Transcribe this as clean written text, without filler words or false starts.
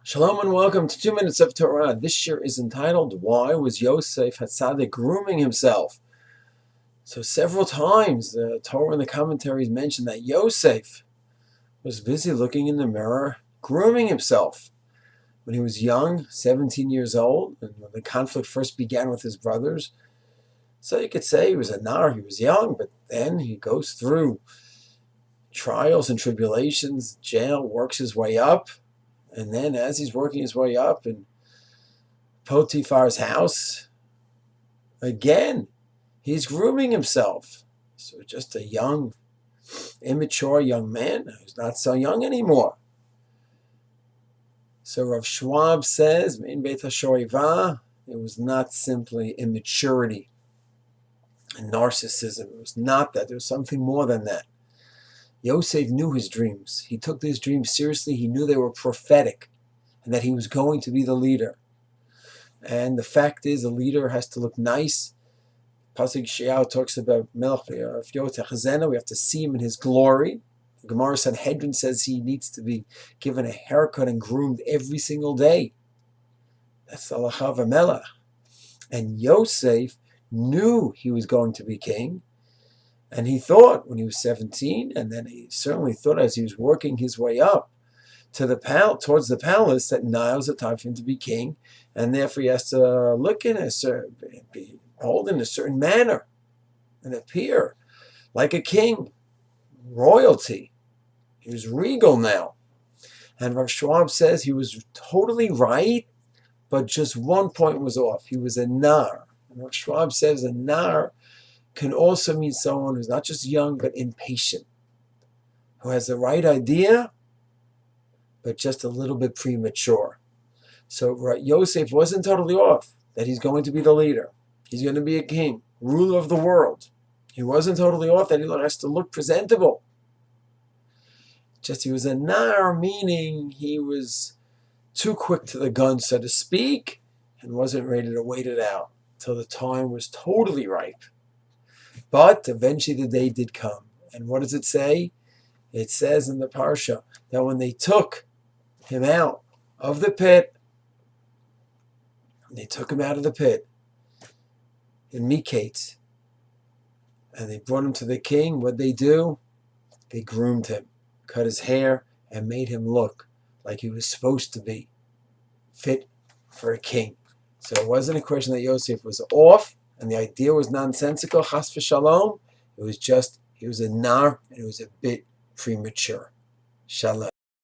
Shalom and welcome to 2 Minutes of Torah. This year is entitled, Why Was Yosaif HaTzadik Grooming Himself? So several times the Torah and the commentaries mention that Yosaif was busy looking in the mirror, grooming himself. When he was young, 17 years old, and when the conflict first began with his brothers, so you could say he was a nar, he was young, but then he goes through trials and tribulations, jail, works his way up. And then as he's working his way up in Potiphar's house, again, he's grooming himself. So just a young, immature young man who's not so young anymore. So Rav Schwab says, in Vayaishaiv, it was not simply immaturity and narcissism. It was not that. There was something more than that. Yosaif knew his dreams. He took these dreams seriously. He knew they were prophetic and that he was going to be the leader. And the fact is, a leader has to look nice. Pasuk Yeshayahu talks about Melech Yotech. We have to see him in his glory. The Gemara Sanhedrin says he needs to be given a haircut and groomed every single day. That's the halacha of a melech. And Yosaif knew he was going to be king. And he thought when he was 17, and then he certainly thought as he was working his way up to towards the palace, that now's the time for him to be king, and therefore he has to look in be hold in a certain manner, and appear like a king, royalty. He was regal now. And Rav Schwab says he was totally right, but just one point was off. He was a nar. And Rav Schwab says a nar can also mean someone who's not just young, but impatient, who has the right idea, but just a little bit premature. So Yosef wasn't totally off, that he's going to be the leader. He's going to be a king, ruler of the world. He wasn't totally off, that he has to look presentable. Just he was a nar, meaning he was too quick to the gun, so to speak, and wasn't ready to wait it out till the time was totally ripe. But eventually the day did come. And what does it say? It says in the parshat that when they took him out of the pit, in Miketz, and they brought him to the king, what'd they do? They groomed him, cut his hair, and made him look like he was supposed to be fit for a king. So it wasn't a question that Yosef was off, and the idea was nonsensical, chas v'shalom. It was just, he was a nar, and it was a bit premature. Shalom.